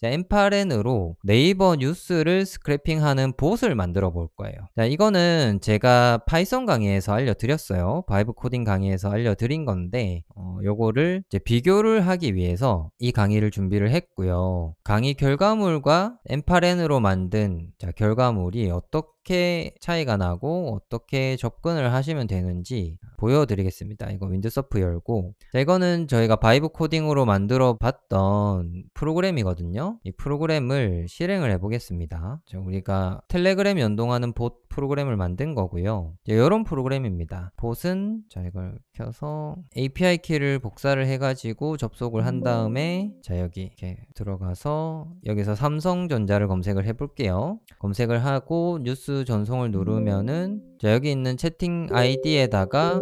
자, 엠파렌으로 네이버 뉴스를 스크래핑하는 봇을 만들어 볼 거예요. 자, 이거는 제가 파이썬 강의에서 알려드렸어요. 바이브 코딩 강의에서 알려드린 건데, 요거를 이제 비교를 하기 위해서 이 강의를 준비를 했고요. 강의 결과물과 엠파렌으로 만든 결과물이 어떻게 차이가 나고 어떻게 접근을 하시면 되는지 보여드리겠습니다. 이거 윈드서프 열고, 자, 이거는 저희가 바이브 코딩으로 만들어 봤던 프로그램이거든요. 이 프로그램을 실행을 해 보겠습니다. 우리가 텔레그램 연동하는 봇 프로그램을 만든 거고요. 이런 프로그램입니다. 봇은 이걸 켜서 API 키를 복사를 해가지고 접속을 한 다음에 여기 이렇게 들어가서 여기서 삼성전자를 검색을 해볼게요. 검색을 하고 뉴스 전송을 누르면은 여기 있는 채팅 아이디에다가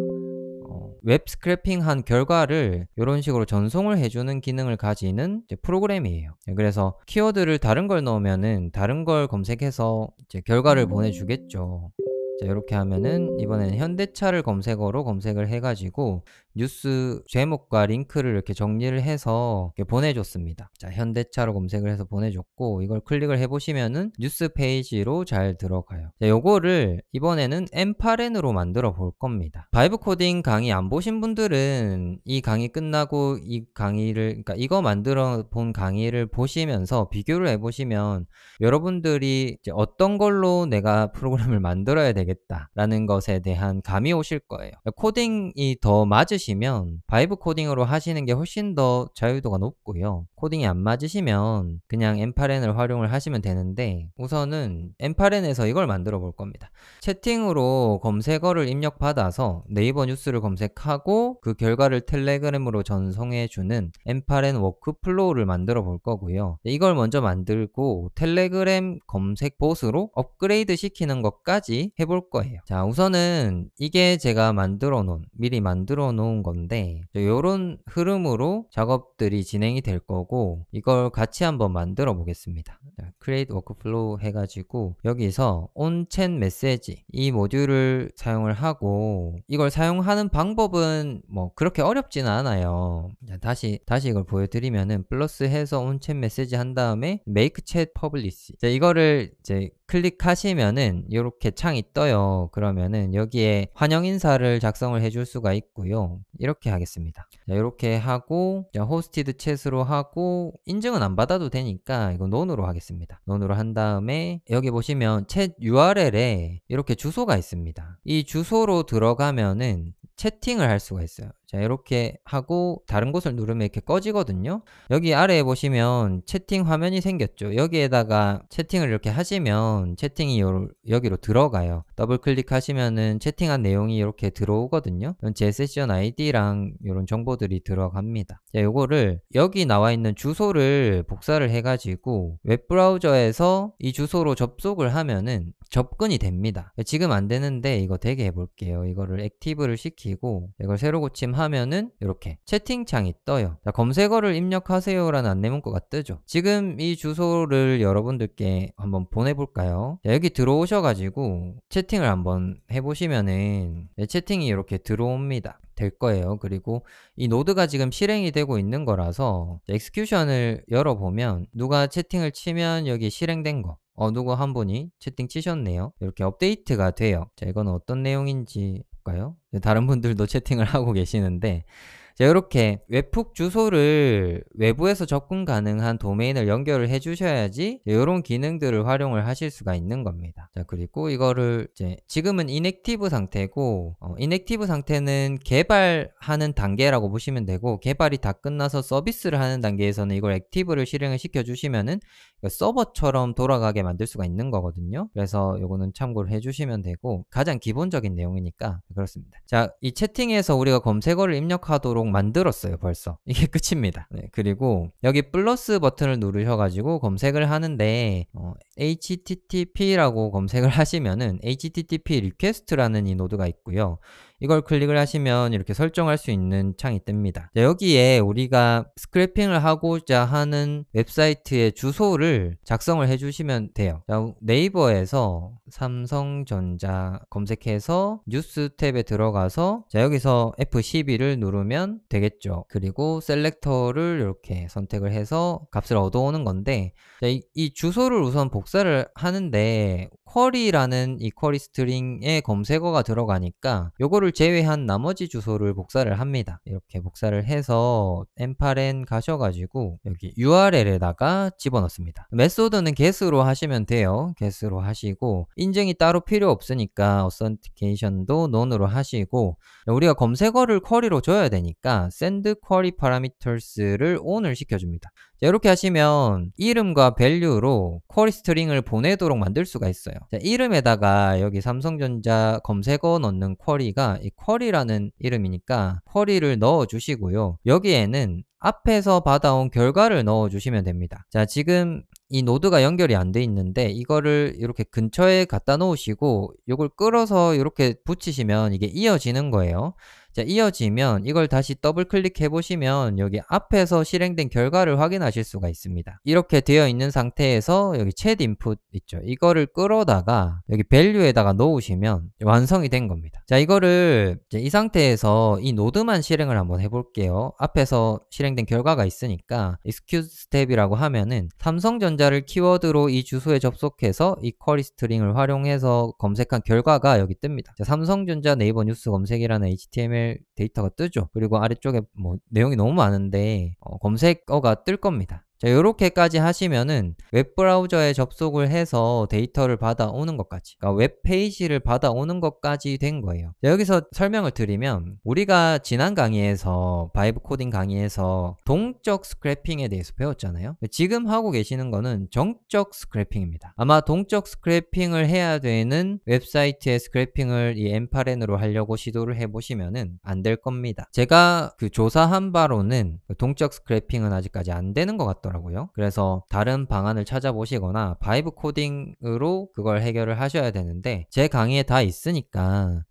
웹 스크래핑 한 결과를 이런 식으로 전송을 해주는 기능을 가지는 프로그램이에요. 그래서 키워드를 다른 걸 넣으면은 다른 걸 검색해서 결과를 보내주겠죠. 자, 이렇게 하면은 이번에는 현대차를 검색어로 검색을 해가지고 뉴스 제목과 링크를 이렇게 정리를 해서 이렇게 보내줬습니다. 자, 현대차로 검색을 해서 보내줬고, 이걸 클릭을 해보시면은 뉴스 페이지로 잘 들어가요. 자, 요거를 이번에는 엠파렌으로 만들어 볼 겁니다. 바이브 코딩 강의 안 보신 분들은 이 강의 끝나고 이 강의를, 그러니까 이거 만들어 본 강의를 보시면서 비교를 해보시면 여러분들이 이제 어떤 걸로 내가 프로그램을 만들어야 되겠다라는 것에 대한 감이 오실 거예요. 코딩이 더 맞으시면 바이브 코딩으로 하시는 게 훨씬 더 자유도가 높고요. 코딩이 안 맞으시면 그냥 엠파렌을 활용을 하시면 되는데, 우선은 엠파렌에서 이걸 만들어 볼 겁니다. 채팅으로 검색어를 입력받아서 네이버 뉴스를 검색하고 그 결과를 텔레그램으로 전송해주는 엠파렌 워크플로우를 만들어 볼 거고요. 이걸 먼저 만들고 텔레그램 검색 봇으로 업그레이드 시키는 것까지 해볼 거예요. 자, 우선은 이게 제가 미리 만들어 놓은 건데, 이런 흐름으로 작업들이 진행이 될 거고, 이걸 같이 한번 만들어 보겠습니다. 자, create workflow 해가지고 여기서 on-chat 메시지 이 모듈을 사용을 하고, 이걸 사용하는 방법은 뭐 그렇게 어렵지는 않아요. 자, 다시 이걸 보여드리면은 플러스 해서 on-chat 메시지 한 다음에 make chat publish, 자, 이거를 이제 클릭하시면은 이렇게 창이 떠요. 그러면은 여기에 환영 인사를 작성을 해줄 수가 있고요. 이렇게 하겠습니다. 자, 이렇게 하고, 자, 호스티드 챗으로 하고, 인증은 안 받아도 되니까 이거 논으로 하겠습니다. 논으로 한 다음에 여기 보시면 챗 URL에 이렇게 주소가 있습니다. 이 주소로 들어가면은 채팅을 할 수가 있어요. 자, 이렇게 하고 다른 곳을 누르면 이렇게 꺼지거든요. 여기 아래에 보시면 채팅 화면이 생겼죠. 여기에다가 채팅을 이렇게 하시면 채팅이 여기로 들어가요. 더블 클릭하시면은 채팅한 내용이 이렇게 들어오거든요. 제 세션 아이디랑 이런 정보들이 들어갑니다. 자, 요거를 여기 나와 있는 주소를 복사를 해가지고 웹브라우저에서 이 주소로 접속을 하면은 접근이 됩니다. 지금 안 되는데 이거 되게 해볼게요. 이거를 액티브를 시키고 이걸 새로 고침하면은 이렇게 채팅창이 떠요. 자, 검색어를 입력하세요 라는 안내문구가 뜨죠. 지금 이 주소를 여러분들께 한번 보내볼까요? 자, 여기 들어오셔가지고 채팅을 한번 해보시면은 채팅이 이렇게 들어옵니다. 될 거예요. 그리고 이 노드가 지금 실행이 되고 있는 거라서 엑스큐션을 열어보면 누가 채팅을 치면 여기 실행된 거, 누구 한 분이 채팅 치셨네요. 이렇게 업데이트가 돼요. 자, 이건 어떤 내용인지 볼까요? 다른 분들도 채팅을 하고 계시는데, 자, 이렇게 웹훅 주소를 외부에서 접근 가능한 도메인을 연결을 해 주셔야지 이런 기능들을 활용을 하실 수가 있는 겁니다. 자, 그리고 이거를 이제 지금은 인액티브 상태고, 인액티브 상태는 개발하는 단계라고 보시면 되고, 개발이 다 끝나서 서비스를 하는 단계에서는 이걸 액티브를 실행을 시켜 주시면은 서버처럼 돌아가게 만들 수가 있는 거거든요. 그래서 요거는 참고를 해주시면 되고, 가장 기본적인 내용이니까 그렇습니다. 자, 이 채팅에서 우리가 검색어를 입력하도록 만들었어요. 벌써 이게 끝입니다. 네, 그리고 여기 플러스 버튼을 누르셔가지고 검색을 하는데 http라고 검색을 하시면은 http 리퀘스트라는 이 노드가 있고요. 이걸 클릭을 하시면 이렇게 설정할 수 있는 창이 뜹니다. 자, 여기에 우리가 스크래핑을 하고자 하는 웹사이트의 주소를 작성을 해주시면 돼요. 자, 네이버에서 삼성전자 검색해서 뉴스 탭에 들어가서 자, 여기서 F12를 누르면 되겠죠. 그리고 셀렉터를 이렇게 선택을 해서 값을 얻어오는 건데 자, 이 주소를 우선 복사를 하는데 쿼리라는 이 쿼리 스트링에 검색어가 들어가니까 요거를 제외한 나머지 주소를 복사를 합니다. 이렇게 복사를 해서 m8n 가셔가지고 여기 URL에다가 집어넣습니다. 메소드는 get으로 하시면 돼요. get으로 하시고 인증이 따로 필요 없으니까 authentication도 none으로 하시고 우리가 검색어를 쿼리로 줘야 되니까 send query parameters를 on을 시켜줍니다. 자, 이렇게 하시면 이름과 value로 쿼리 스트링을 보내도록 만들 수가 있어요. 자, 이름에다가 여기 삼성전자 검색어 넣는 쿼리가 이 쿼리라는 이름이니까 쿼리를 넣어 주시고요. 여기에는 앞에서 받아온 결과를 넣어 주시면 됩니다. 자, 지금 이 노드가 연결이 안 돼 있는데 이거를 이렇게 근처에 갖다 놓으시고 이걸 끌어서 이렇게 붙이시면 이게 이어지는 거예요. 자, 이어지면 이걸 다시 더블 클릭해 보시면 여기 앞에서 실행된 결과를 확인하실 수가 있습니다. 이렇게 되어 있는 상태에서 여기 chat input 있죠. 이거를 끌어다가 여기 value에다가 놓으시면 완성이 된 겁니다. 자, 이거를 이제 이 상태에서 이 노드만 실행을 한번 해볼게요. 앞에서 실행된 결과가 있으니까 execute step이라고 하면은 삼성전자를 키워드로 이 주소에 접속해서 이 쿼리 스트링을 활용해서 검색한 결과가 여기 뜹니다. 자, 삼성전자 네이버 뉴스 검색이라는 HTML 데이터가 뜨죠. 그리고 아래쪽에 뭐 내용이 너무 많은데 검색어가 뜰 겁니다. 자, 요렇게까지 하시면은 웹브라우저에 접속을 해서 데이터를 받아오는 것까지, 그러니까 웹페이지를 받아오는 것까지 된 거예요. 자, 여기서 설명을 드리면 우리가 지난 강의에서 바이브 코딩 강의에서 동적 스크래핑에 대해서 배웠잖아요. 지금 하고 계시는 거는 정적 스크래핑입니다. 아마 동적 스크래핑을 해야 되는 웹사이트의 스크래핑을 이 m8n으로 하려고 시도를 해보시면은 안 될 겁니다. 제가 그 조사한 바로는 동적 스크래핑은 아직까지 안 되는 것 같더라고요. 그래서 다른 방안을 찾아보시거나 바이브 코딩으로 그걸 해결을 하셔야 되는데 제 강의에 다 있으니까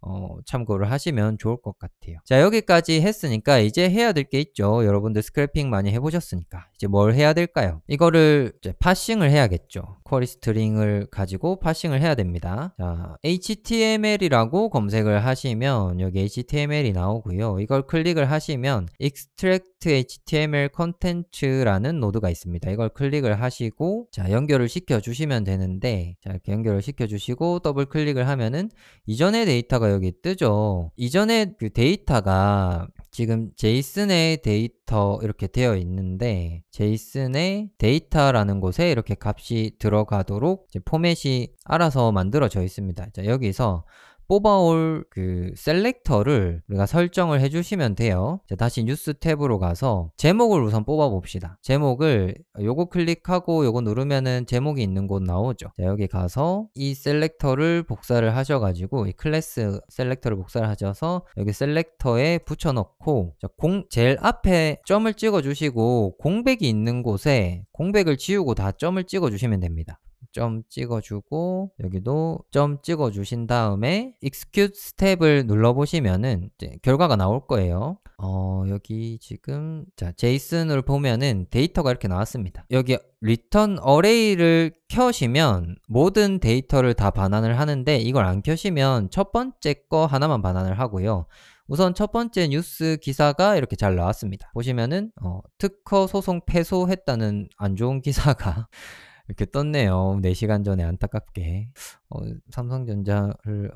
참고를 하시면 좋을 것 같아요. 자, 여기까지 했으니까 이제 해야 될 게 있죠. 여러분들 스크래핑 많이 해보셨으니까 이제 뭘 해야 될까요? 이거를 이제 파싱을 해야겠죠. 쿼리 스트링을 가지고 파싱을 해야 됩니다. 자, HTML이라고 검색을 하시면 여기 HTML이 나오고요. 이걸 클릭을 하시면 extract HTML content라는 노드가 있습니다. 이걸 클릭을 하시고 자, 연결을 시켜 주시면 되는데 자, 이렇게 연결을 시켜 주시고 더블 클릭을 하면은 이전의 데이터가 여기 뜨죠. 이전의 그 데이터가 지금 제이슨의 데이터 이렇게 되어 있는데 제이슨의 데이터라는 곳에 이렇게 값이 들어가도록 이제 포맷이 알아서 만들어져 있습니다. 자, 여기서 뽑아올 그 셀렉터를 우리가 설정을 해주시면 돼요. 자, 다시 뉴스 탭으로 가서 제목을 우선 뽑아 봅시다. 제목을 요거 클릭하고 요거 누르면은 제목이 있는 곳 나오죠. 자, 여기 가서 이 셀렉터를 복사를 하셔가지고 이 클래스 셀렉터를 복사를 하셔서 여기 셀렉터에 붙여넣고 자, 제일 앞에 점을 찍어 주시고 공백이 있는 곳에 공백을 지우고 다 점을 찍어 주시면 됩니다. 점 찍어주고 여기도 점 찍어주신 다음에 execute 스텝을 눌러보시면은 이제 결과가 나올 거예요. 여기 지금 자 제이슨을 보면은 데이터가 이렇게 나왔습니다. 여기 return array를 켜시면 모든 데이터를 다 반환을 하는데 이걸 안 켜시면 첫 번째 거 하나만 반환을 하고요. 우선 첫 번째 뉴스 기사가 이렇게 잘 나왔습니다. 보시면은 특허 소송 패소했다는 안 좋은 기사가 이렇게 떴네요. 4시간 전에 안타깝게. 삼성전자를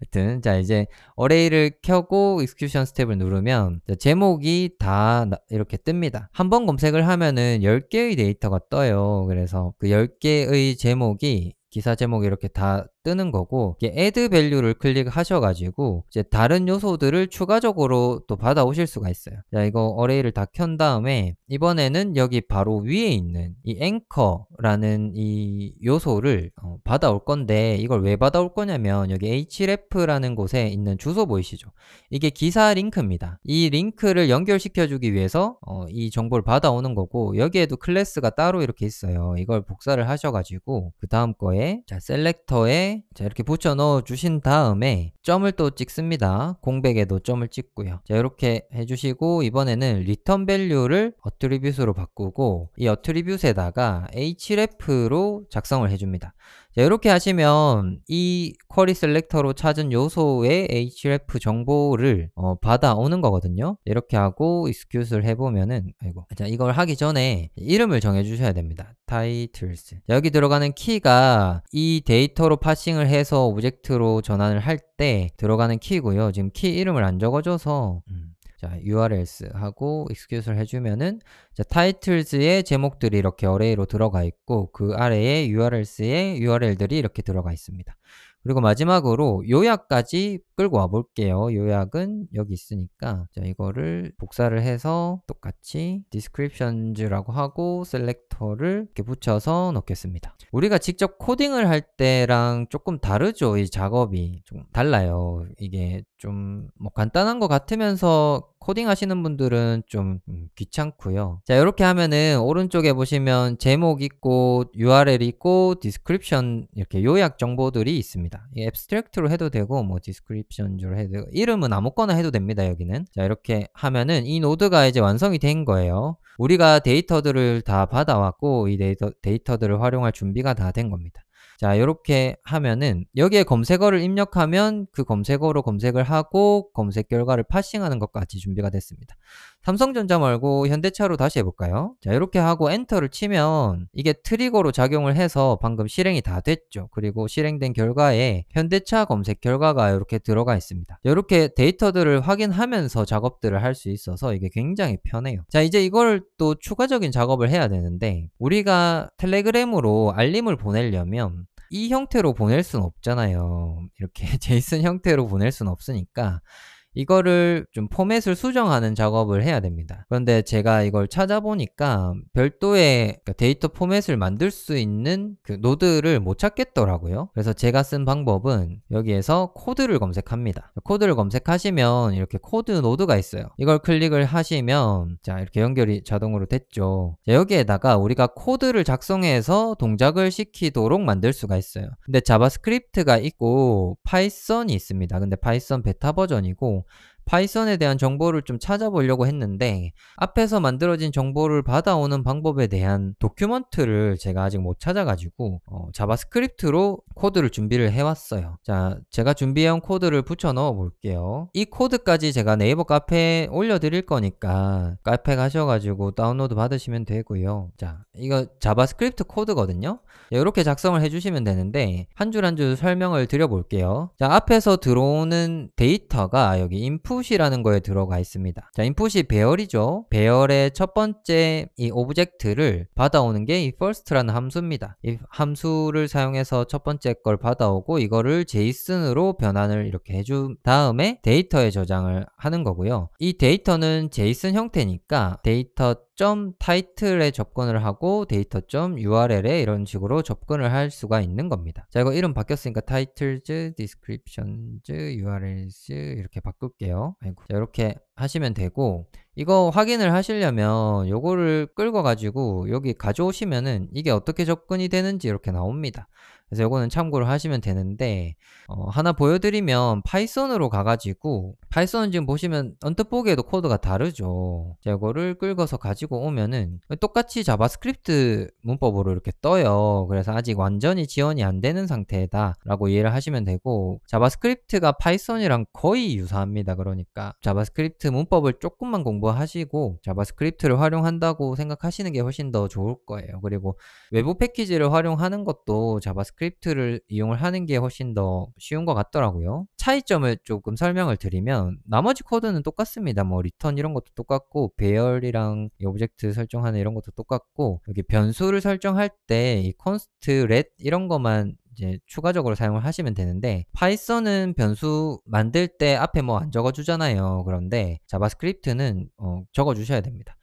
하여튼 자 이제 어레이를 켜고 execution 스텝을 누르면 제목이 다 이렇게 뜹니다. 한번 검색을 하면은 10개의 데이터가 떠요. 그래서 그 10개의 제목이 기사 제목이 이렇게 다 뜨는 거고, 이게 add value를 클릭하셔가지고 이제 다른 요소들을 추가적으로 또 받아오실 수가 있어요. 자, 이거 어레이를 다 켠 다음에 이번에는 여기 바로 위에 있는 이 anchor라는 이 요소를 받아올 건데, 이걸 왜 받아올 거냐면 여기 href라는 곳에 있는 주소 보이시죠? 이게 기사 링크입니다. 이 링크를 연결시켜주기 위해서 이 정보를 받아오는 거고, 여기에도 클래스가 따로 이렇게 있어요. 이걸 복사를 하셔가지고 그 다음 거에 자 셀렉터에 자 이렇게 붙여 넣어 주신 다음에 점을 또 찍습니다. 공백에도 점을 찍고요. 자 이렇게 해주시고, 이번에는 return value를 attribute으로 바꾸고 이 attribute에다가 href로 작성을 해줍니다. 자, 이렇게 하시면 이 쿼리 셀렉터로 찾은 요소의 href 정보를 받아오는 거거든요. 이렇게 하고 execute를 해보면은, 자, 이걸 하기 전에 이름을 정해 주셔야 됩니다. titles. 자, 여기 들어가는 키가 이 데이터로 파싱을 해서 오브젝트로 전환을 할 때 들어가는 키고요. 지금 키 이름을 안 적어줘서 자, urls 하고 execute를 해주면은 자, titles의 제목들이 이렇게 어레이로 들어가 있고 그 아래에 urls의 url들이 이렇게 들어가 있습니다. 그리고 마지막으로 요약까지 끌고 와 볼게요. 요약은 여기 있으니까 자, 이거를 복사를 해서 똑같이 descriptions라고 하고 셀렉터를 이렇게 붙여서 넣겠습니다. 우리가 직접 코딩을 할 때랑 조금 다르죠. 이 작업이 좀 달라요. 이게 좀 뭐 간단한 것 같으면서 코딩 하시는 분들은 좀 귀찮고요. 자, 이렇게 하면은 오른쪽에 보시면 제목 있고 URL 있고 description 이렇게 요약 정보들이 있습니다. 이 abstract로 해도 되고 뭐 description으로 해도 되고 이름은 아무거나 해도 됩니다. 여기는. 자, 이렇게 하면은 이 노드가 이제 완성이 된 거예요. 우리가 데이터들을 다 받아왔고 이 데이터들을 활용할 준비가 다 된 겁니다. 자, 이렇게 하면은 여기에 검색어를 입력하면 그 검색어로 검색을 하고 검색 결과를 파싱하는 것까지 준비가 됐습니다. 삼성전자 말고 현대차로 다시 해볼까요? 자, 이렇게 하고 엔터를 치면 이게 트리거로 작용을 해서 방금 실행이 다 됐죠. 그리고 실행된 결과에 현대차 검색 결과가 이렇게 들어가 있습니다. 이렇게 데이터들을 확인하면서 작업들을 할 수 있어서 이게 굉장히 편해요. 자, 이제 이걸 또 추가적인 작업을 해야 되는데, 우리가 텔레그램으로 알림을 보내려면 이 형태로 보낼 수는 없잖아요. 이렇게 제이슨 형태로 보낼 수는 없으니까 이거를 좀 포맷을 수정하는 작업을 해야 됩니다. 그런데 제가 이걸 찾아보니까 별도의 데이터 포맷을 만들 수 있는 그 노드를 못 찾겠더라고요. 그래서 제가 쓴 방법은 여기에서 코드를 검색합니다. 코드를 검색하시면 이렇게 코드 노드가 있어요. 이걸 클릭을 하시면 자, 이렇게 연결이 자동으로 됐죠. 자, 여기에다가 우리가 코드를 작성해서 동작을 시키도록 만들 수가 있어요. 근데 자바스크립트가 있고 파이썬이 있습니다. 근데 파이썬 베타 버전이고 파이썬에 대한 정보를 좀 찾아보려고 했는데 앞에서 만들어진 정보를 받아오는 방법에 대한 도큐먼트를 제가 아직 못 찾아가지고 자바스크립트로 코드를 준비를 해왔어요. 자, 제가 준비해온 코드를 붙여 넣어 볼게요. 이 코드까지 제가 네이버 카페에 올려드릴 거니까 카페 가셔가지고 다운로드 받으시면 되고요. 자, 이거 자바스크립트 코드거든요. 이렇게 작성을 해주시면 되는데 한 줄 한 줄 설명을 드려볼게요. 자, 앞에서 들어오는 데이터가 여기 input이라는 거에 들어가 있습니다. 자, input이 배열이죠. 배열의 첫 번째 이 오브젝트를 받아오는 게 이 first라는 함수입니다. 이 함수를 사용해서 첫 번째 걸 받아오고 이거를 JSON으로 변환을 이렇게 해준 다음에 데이터에 저장을 하는 거고요. 이 데이터는 JSON 형태니까 데이터 title에 접근을 하고 데이터.url에 이런 식으로 접근을 할 수가 있는 겁니다. 자, 이거 이름 바뀌었으니까 titles, descriptions, urls 이렇게 바꿀게요. 아이고. 자, 이렇게 하시면 되고, 이거 확인을 하시려면 요거를 끌고 가지고 여기 가져오시면은 이게 어떻게 접근이 되는지 이렇게 나옵니다. 그래서 요거는 참고를 하시면 되는데 하나 보여드리면 파이썬으로 가가지고 파이썬은 지금 보시면 언뜻 보기에도 코드가 다르죠. 자, 이거를 끌고서 가지고 오면은 똑같이 자바스크립트 문법으로 이렇게 떠요. 그래서 아직 완전히 지원이 안 되는 상태다 라고 이해를 하시면 되고, 자바스크립트가 파이썬이랑 거의 유사합니다. 그러니까 자바스크립트 문법을 조금만 공부하시고 자바스크립트를 활용한다고 생각하시는 게 훨씬 더 좋을 거예요. 그리고 외부 패키지를 활용하는 것도 자바스크립트를 이용을 하는 게 훨씬 더 쉬운 것 같더라고요. 차이점을 조금 설명을 드리면 나머지 코드는 똑같습니다. 뭐 리턴 이런 것도 똑같고 배열이랑 오브젝트 설정하는 이런 것도 똑같고, 여기 변수를 설정할 때 이 const, let 이런 것만 이제 추가적으로 사용을 하시면 되는데, 파이썬은 변수 만들 때 앞에 뭐 안 적어 주잖아요. 그런데 자바스크립트는 적어 주셔야 됩니다.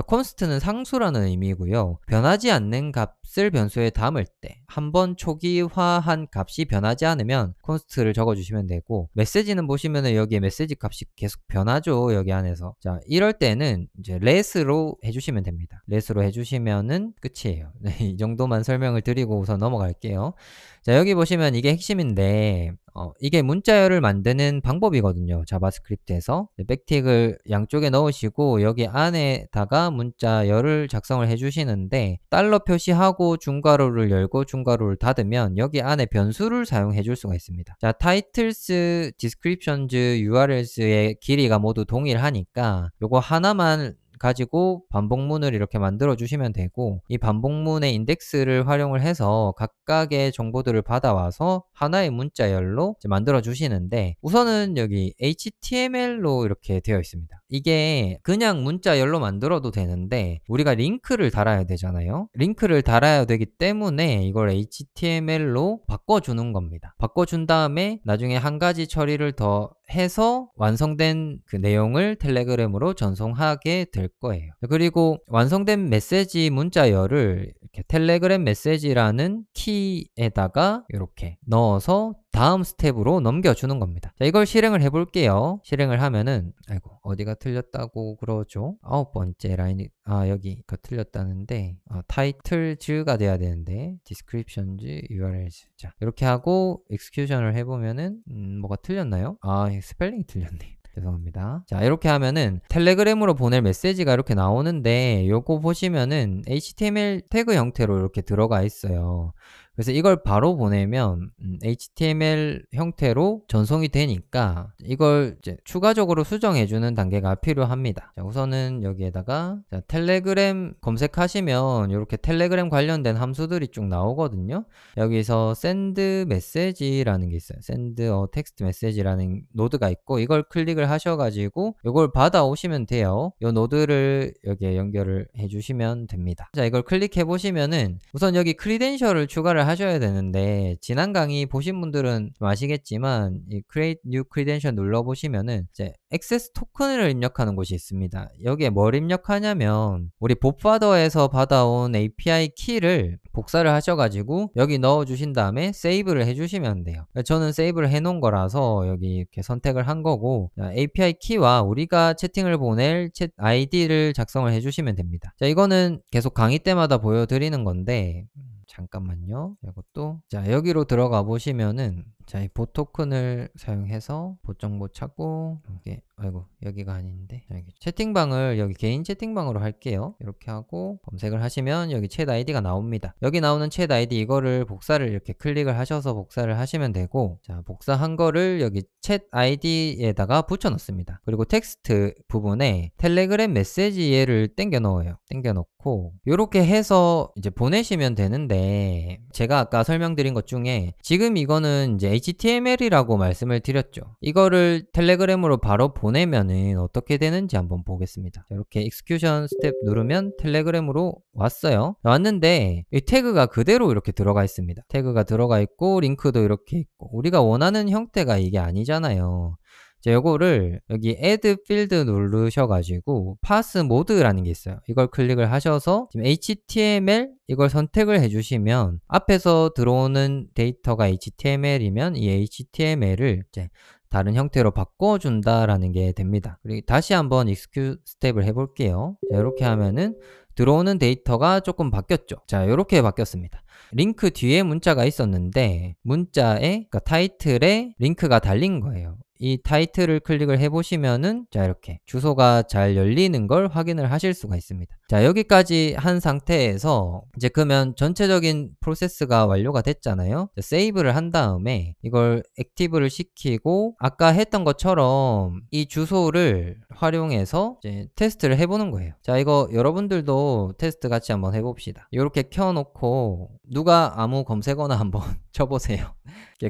const는 상수라는 의미고요. 변하지 않는 값을 변수에 담을 때 한번 초기화한 값이 변하지 않으면 const를 적어 주시면 되고, 메시지는 보시면은 여기에 메시지 값이 계속 변하죠. 여기 안에서. 자, 이럴 때는 이제 let로 해주시면 됩니다. let로 해주시면은 끝이에요. 네, 이 정도만 설명을 드리고 우선 넘어갈게요. 자, 여기 보시면 이게 핵심인데, 이게 문자열을 만드는 방법이거든요. 자바스크립트에서. 백틱을 양쪽에 넣으시고 여기 안에다가 문자열을 작성을 해주시는데, 달러 표시하고 중괄호를 열고 중괄호를 닫으면 여기 안에 변수를 사용해 줄 수가 있습니다. 자, titles, descriptions, urls의 길이가 모두 동일하니까 요거 하나만 가지고 반복문을 이렇게 만들어 주시면 되고, 이 반복문의 인덱스를 활용을 해서 각각의 정보들을 받아와서 하나의 문자열로 만들어 주시는데, 우선은 여기 HTML로 이렇게 되어 있습니다. 이게 그냥 문자열로 만들어도 되는데 우리가 링크를 달아야 되잖아요. 링크를 달아야 되기 때문에 이걸 HTML로 바꿔주는 겁니다. 바꿔준 다음에 나중에 한 가지 처리를 더 해서 완성된 그 내용을 텔레그램으로 전송하게 될 거예요. 그리고 완성된 메시지 문자열을 이렇게 텔레그램 메시지라는 키에다가 이렇게 넣어서 다음 스텝으로 넘겨주는 겁니다. 자, 이걸 실행을 해볼게요. 실행을 하면은, 아이고, 어디가 틀렸다고 그러죠? 9번째 라인이, 여기가 틀렸다는데, titles가 돼야 되는데, descriptions, urls. 자, 이렇게 하고, execution을 해보면은, 뭐가 틀렸나요? 스펠링이 틀렸네. 죄송합니다. 자, 이렇게 하면은 텔레그램으로 보낼 메시지가 이렇게 나오는데, 요거 보시면은 HTML 태그 형태로 이렇게 들어가 있어요. 그래서 이걸 바로 보내면 HTML 형태로 전송이 되니까 이걸 이제 추가적으로 수정해주는 단계가 필요합니다. 자, 우선은 여기에다가 텔레그램 검색하시면 이렇게 텔레그램 관련된 함수들이 쭉 나오거든요. 여기서 send message라는 게 있어요. send a text message라는 노드가 있고, 이걸 클릭을 하셔가지고 이걸 받아오시면 돼요. 이 노드를 여기에 연결을 해주시면 됩니다. 자, 이걸 클릭해 보시면은 우선 여기 크리덴셜을 추가를 하셔야 되는데, 지난 강의 보신 분들은 좀 아시겠지만 이 Create New Credential 눌러보시면은 이제 액세스 토큰을 입력하는 곳이 있습니다. 여기에 뭘 입력하냐면 우리 봅파더에서 받아온 API 키를 복사를 하셔가지고 여기 넣어주신 다음에 세이브를 해주시면 돼요. 저는 세이브를 해놓은 거라서 여기 이렇게 선택을 한 거고, API 키와 우리가 채팅을 보낼 챗 아이디를 작성을 해주시면 됩니다. 자, 이거는 계속 강의 때마다 보여드리는 건데, 잠깐만요. 이것도, 자, 여기로 들어가 보시면은, 자, 이 보 토큰을 사용해서 보 정보 찾고, 이게, 아이고, 여기가 아닌데, 여기 채팅방을 여기 개인 채팅방으로 할게요. 이렇게 하고 검색을 하시면 여기 챗 아이디가 나옵니다. 여기 나오는 챗 아이디, 이거를 복사를 이렇게 클릭을 하셔서 복사를 하시면 되고, 자, 복사한 거를 여기 챗 아이디에다가 붙여 넣습니다. 그리고 텍스트 부분에 텔레그램 메시지를 땡겨 넣어요. 땡겨 넣고 이렇게 해서 이제 보내시면 되는데, 제가 아까 설명드린 것 중에 지금 이거는 이제 HTML이라고 말씀을 드렸죠. 이거를 텔레그램으로 바로 보내면은 어떻게 되는지 한번 보겠습니다. 자, 이렇게 execution 스텝 누르면 텔레그램으로 왔어요. 왔는데 이 태그가 그대로 이렇게 들어가 있습니다. 태그가 들어가 있고 링크도 이렇게 있고, 우리가 원하는 형태가 이게 아니잖아요. 자, 요거를 여기 add field 누르셔가지고 pass mode라는 게 있어요. 이걸 클릭을 하셔서 지금 HTML 이걸 선택을 해주시면 앞에서 들어오는 데이터가 HTML이면 이 HTML을 이제 다른 형태로 바꿔준다라는 게 됩니다. 그리고 다시 한번 execute 스텝을 해볼게요. 자, 이렇게 하면은 들어오는 데이터가 조금 바뀌었죠. 자, 이렇게 바뀌었습니다. 링크 뒤에 문자가 있었는데 문자에, 그러니까 타이틀에 링크가 달린 거예요. 이 타이틀을 클릭을 해보시면은 자, 이렇게 주소가 잘 열리는 걸 확인을 하실 수가 있습니다. 자, 여기까지 한 상태에서 이제 그러면 전체적인 프로세스가 완료가 됐잖아요. 자, 세이브를 한 다음에 이걸 액티브를 시키고 아까 했던 것처럼 이 주소를 활용해서 이제 테스트를 해보는 거예요. 자, 이거 여러분들도 테스트 같이 한번 해봅시다. 이렇게 켜놓고 누가 아무 검색어나 한번 쳐보세요.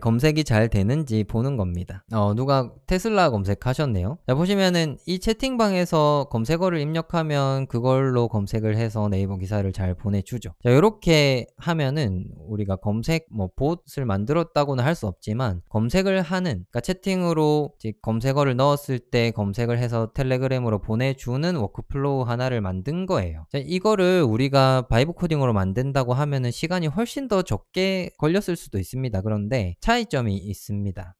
검색이 잘 되는지 보는 겁니다. 누가 누가 테슬라 검색하셨네요. 자, 보시면은 이 채팅방에서 검색어를 입력하면 그걸로 검색을 해서 네이버 기사를 잘 보내주죠. 자, 요렇게 하면은 우리가 검색 봇을 만들었다고는 할 수 없지만 검색을 하는, 그러니까 채팅으로 검색어를 넣었을 때 검색을 해서 텔레그램으로 보내주는 워크플로우 하나를 만든 거예요. 자, 이거를 우리가 바이브 코딩으로 만든다고 하면은 시간이 훨씬 더 적게 걸렸을 수도 있습니다. 그런데 차이점이 있습니다.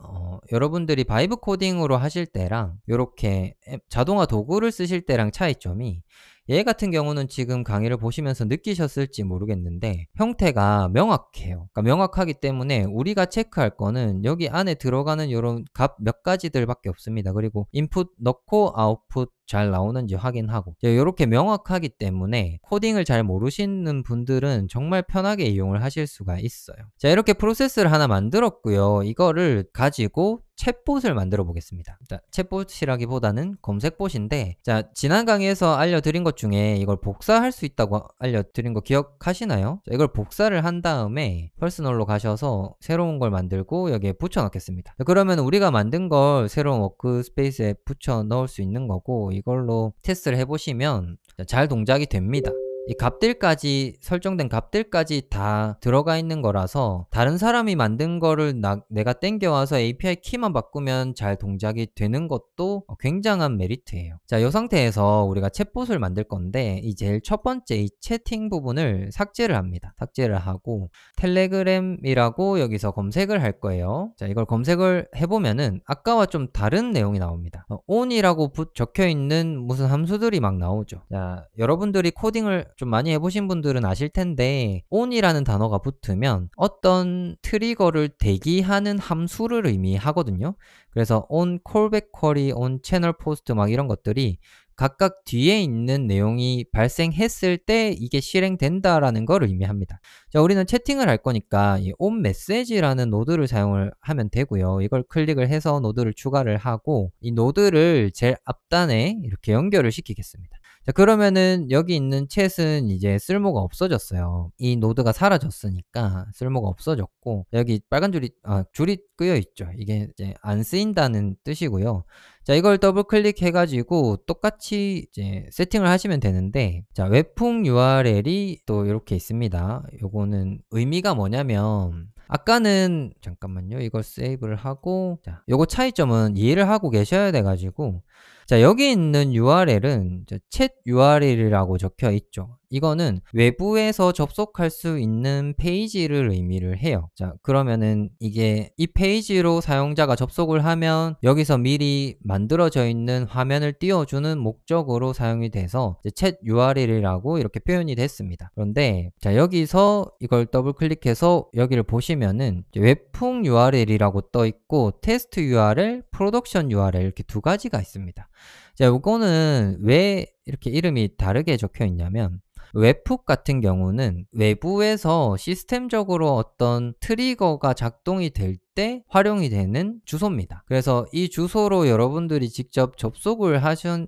여러분들이 바이브 코딩으로 하실 때랑 요렇게 자동화 도구를 쓰실 때랑 차이점이, 얘 같은 경우는 지금 강의를 보시면서 느끼셨을지 모르겠는데 형태가 명확해요. 그러니까 명확하기 때문에 우리가 체크할 거는 여기 안에 들어가는 요런 값 몇 가지들밖에 없습니다. 그리고 인풋 넣고 아웃풋 잘 나오는지 확인하고, 이렇게 명확하기 때문에 코딩을 잘 모르시는 분들은 정말 편하게 이용을 하실 수가 있어요. 자, 이렇게 프로세스를 하나 만들었고요. 이거를 가지고 챗봇을 만들어 보겠습니다. 자, 챗봇이라기보다는 검색봇인데, 자, 지난 강의에서 알려드린 것 중에 이걸 복사할 수 있다고 알려드린 거 기억하시나요? 자, 이걸 복사를 한 다음에 퍼스널로 가셔서 새로운 걸 만들고 여기에 붙여 넣겠습니다. 자, 그러면 우리가 만든 걸 새로운 워크스페이스에 붙여 넣을 수 있는 거고, 이걸로 테스트를 해보시면 잘 동작이 됩니다. 이 값들까지, 설정된 값들까지 다 들어가 있는 거라서 다른 사람이 만든 거를 내가 땡겨와서 API 키만 바꾸면 잘 동작이 되는 것도 굉장한 메리트예요. 자, 이 상태에서 우리가 챗봇을 만들 건데, 이 제일 첫 번째 이 채팅 부분을 삭제를 합니다. 삭제를 하고 텔레그램이라고 여기서 검색을 할 거예요. 자, 이걸 검색을 해보면은 아까와 좀 다른 내용이 나옵니다. on이라고 적혀있는 무슨 함수들이 막 나오죠. 자, 여러분들이 코딩을 좀 많이 해보신 분들은 아실 텐데 on이라는 단어가 붙으면 어떤 트리거를 대기하는 함수를 의미하거든요. 그래서 on callback query, on channel post 막 이런 것들이 각각 뒤에 있는 내용이 발생했을 때 이게 실행된다라는 걸 의미합니다. 자, 우리는 채팅을 할 거니까 이 onMessage라는 노드를 사용을 하면 되고요. 이걸 클릭을 해서 노드를 추가를 하고 이 노드를 제일 앞단에 이렇게 연결을 시키겠습니다. 자, 그러면은 여기 있는 챗은 이제 쓸모가 없어졌어요. 이 노드가 사라졌으니까 쓸모가 없어졌고, 여기 빨간 줄이 끄여 있죠. 이게 이제 안 쓰인다는 뜻이고요. 자, 이걸 더블 클릭해가지고 똑같이 이제 세팅을 하시면 되는데, 자, 웹풍 URL이 또 이렇게 있습니다. 요거는 의미가 뭐냐면, 아까는, 잠깐만요. 이걸 세이브를 하고, 자, 요거 차이점은 이해를 하고 계셔야 돼가지고, 자, 여기 있는 URL은 챗 URL이라고 적혀 있죠. 이거는 외부에서 접속할 수 있는 페이지를 의미를 해요. 자, 그러면은 이게 이 페이지로 사용자가 접속을 하면 여기서 미리 만들어져 있는 화면을 띄워주는 목적으로 사용이 돼서 챗 URL이라고 이렇게 표현이 됐습니다. 그런데 자, 여기서 이걸 더블 클릭해서 여기를 보시면은 웹풍 URL이라고 떠 있고 테스트 URL, 프로덕션 URL 이렇게 두 가지가 있습니다. 자, 이거는 왜 이렇게 이름이 다르게 적혀 있냐면, 웹훅 같은 경우는 외부에서 시스템적으로 어떤 트리거가 작동이 될 때 활용이 되는 주소입니다. 그래서 이 주소로 여러분들이 직접 접속을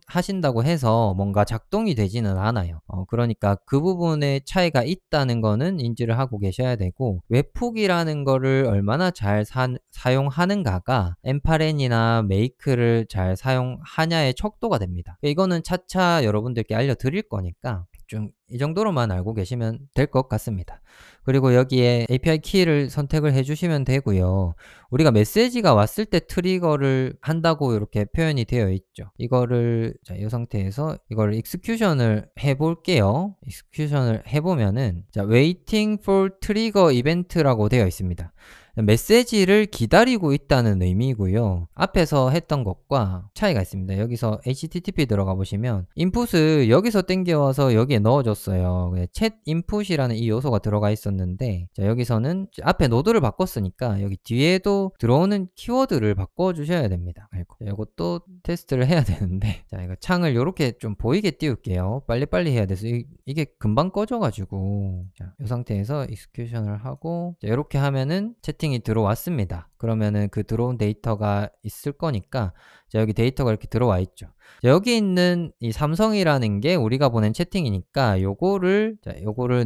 하신다고 해서 뭔가 작동이 되지는 않아요. 그러니까 그 부분에 차이가 있다는 거는 인지를 하고 계셔야 되고, 웹훅이라는 거를 얼마나 잘 사용하는가가 엠파렌이나 메이크를 잘 사용하냐의 척도가 됩니다. 이거는 차차 여러분들께 알려드릴 거니까 좀 이 정도로만 알고 계시면 될 것 같습니다. 그리고 여기에 API 키를 선택을 해주시면 되고요. 우리가 메시지가 왔을 때 트리거를 한다고 이렇게 표현이 되어 있죠. 이거를, 자, 이 상태에서 이걸 익스큐션을 해볼게요. 익스큐션을 해보면은, 자, waiting for trigger event라고 되어 있습니다. 메시지를 기다리고 있다는 의미고요. 앞에서 했던 것과 차이가 있습니다. 여기서 HTTP 들어가 보시면 인풋을 여기서 땡겨와서 여기에 넣어줬어요. 챗 인풋이라는 이 요소가 들어가 있었는데, 자, 여기서는 앞에 노드를 바꿨으니까 여기 뒤에도 들어오는 키워드를 바꿔주셔야 됩니다. 아이고, 이것도 테스트를 해야 되는데, 자, 이거 창을 이렇게 좀 보이게 띄울게요. 빨리빨리 해야 돼서 이게 금방 꺼져가지고, 자, 이 상태에서 익스큐션을 하고, 자, 이렇게 하면은 채팅 채팅이 들어왔습니다. 그러면은 그 들어온 데이터가 있을 거니까 자, 여기 데이터가 이렇게 들어와 있죠. 자, 여기 있는 이 삼성이라는 게 우리가 보낸 채팅이니까 요거를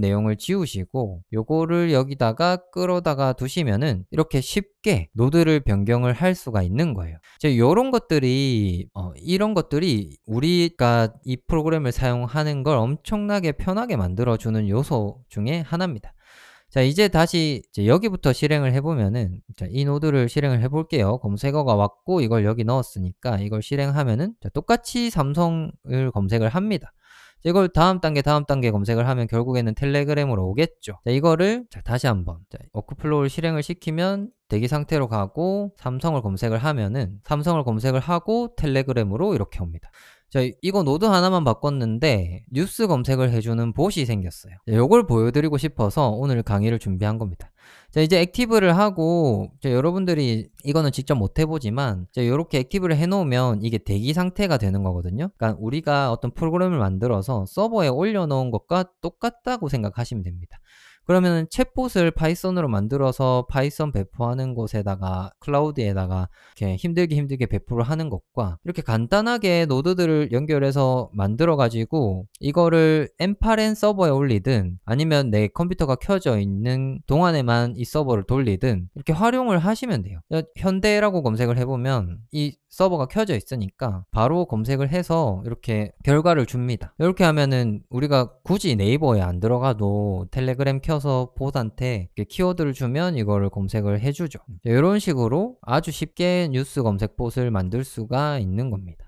내용을 지우시고 요거를 여기다가 끌어다가 두시면은 이렇게 쉽게 노드를 변경을 할 수가 있는 거예요. 자, 요런 것들이 이런 것들이 우리가 이 프로그램을 사용하는 걸 엄청나게 편하게 만들어주는 요소 중에 하나입니다. 자, 이제 다시 여기부터 실행을 해보면은, 자, 이 노드를 실행을 해볼게요. 검색어가 왔고, 이걸 여기 넣었으니까, 이걸 실행하면은, 자, 똑같이 삼성을 검색을 합니다. 자, 이걸 다음 단계 검색을 하면 결국에는 텔레그램으로 오겠죠. 자, 이거를, 자, 다시 한번, 자, 워크플로우를 실행을 시키면, 대기 상태로 가고, 삼성을 검색을 하면은, 삼성을 검색을 하고, 텔레그램으로 이렇게 옵니다. 자, 이거 노드 하나만 바꿨는데 뉴스 검색을 해주는 봇이 생겼어요. 자, 요걸 보여드리고 싶어서 오늘 강의를 준비한 겁니다. 자, 이제 액티브를 하고, 자, 여러분들이 이거는 직접 못 해보지만, 자, 요렇게 액티브를 해놓으면 이게 대기 상태가 되는 거거든요. 그러니까 우리가 어떤 프로그램을 만들어서 서버에 올려놓은 것과 똑같다고 생각하시면 됩니다. 그러면 챗봇을 파이썬으로 만들어서 파이썬 배포하는 곳에다가 클라우드에다가 이렇게 힘들게 배포를 하는 것과 이렇게 간단하게 노드들을 연결해서 만들어 가지고 이거를 M8N 서버에 올리든 아니면 내 컴퓨터가 켜져 있는 동안에만 이 서버를 돌리든 이렇게 활용을 하시면 돼요. 현대라고 검색을 해보면 이 서버가 켜져 있으니까 바로 검색을 해서 이렇게 결과를 줍니다. 이렇게 하면은 우리가 굳이 네이버에 안 들어가도 텔레그램 켜서 봇한테 키워드를 주면 이거를 검색을 해주죠. 이런 식으로 아주 쉽게 뉴스 검색 봇을 만들 수가 있는 겁니다.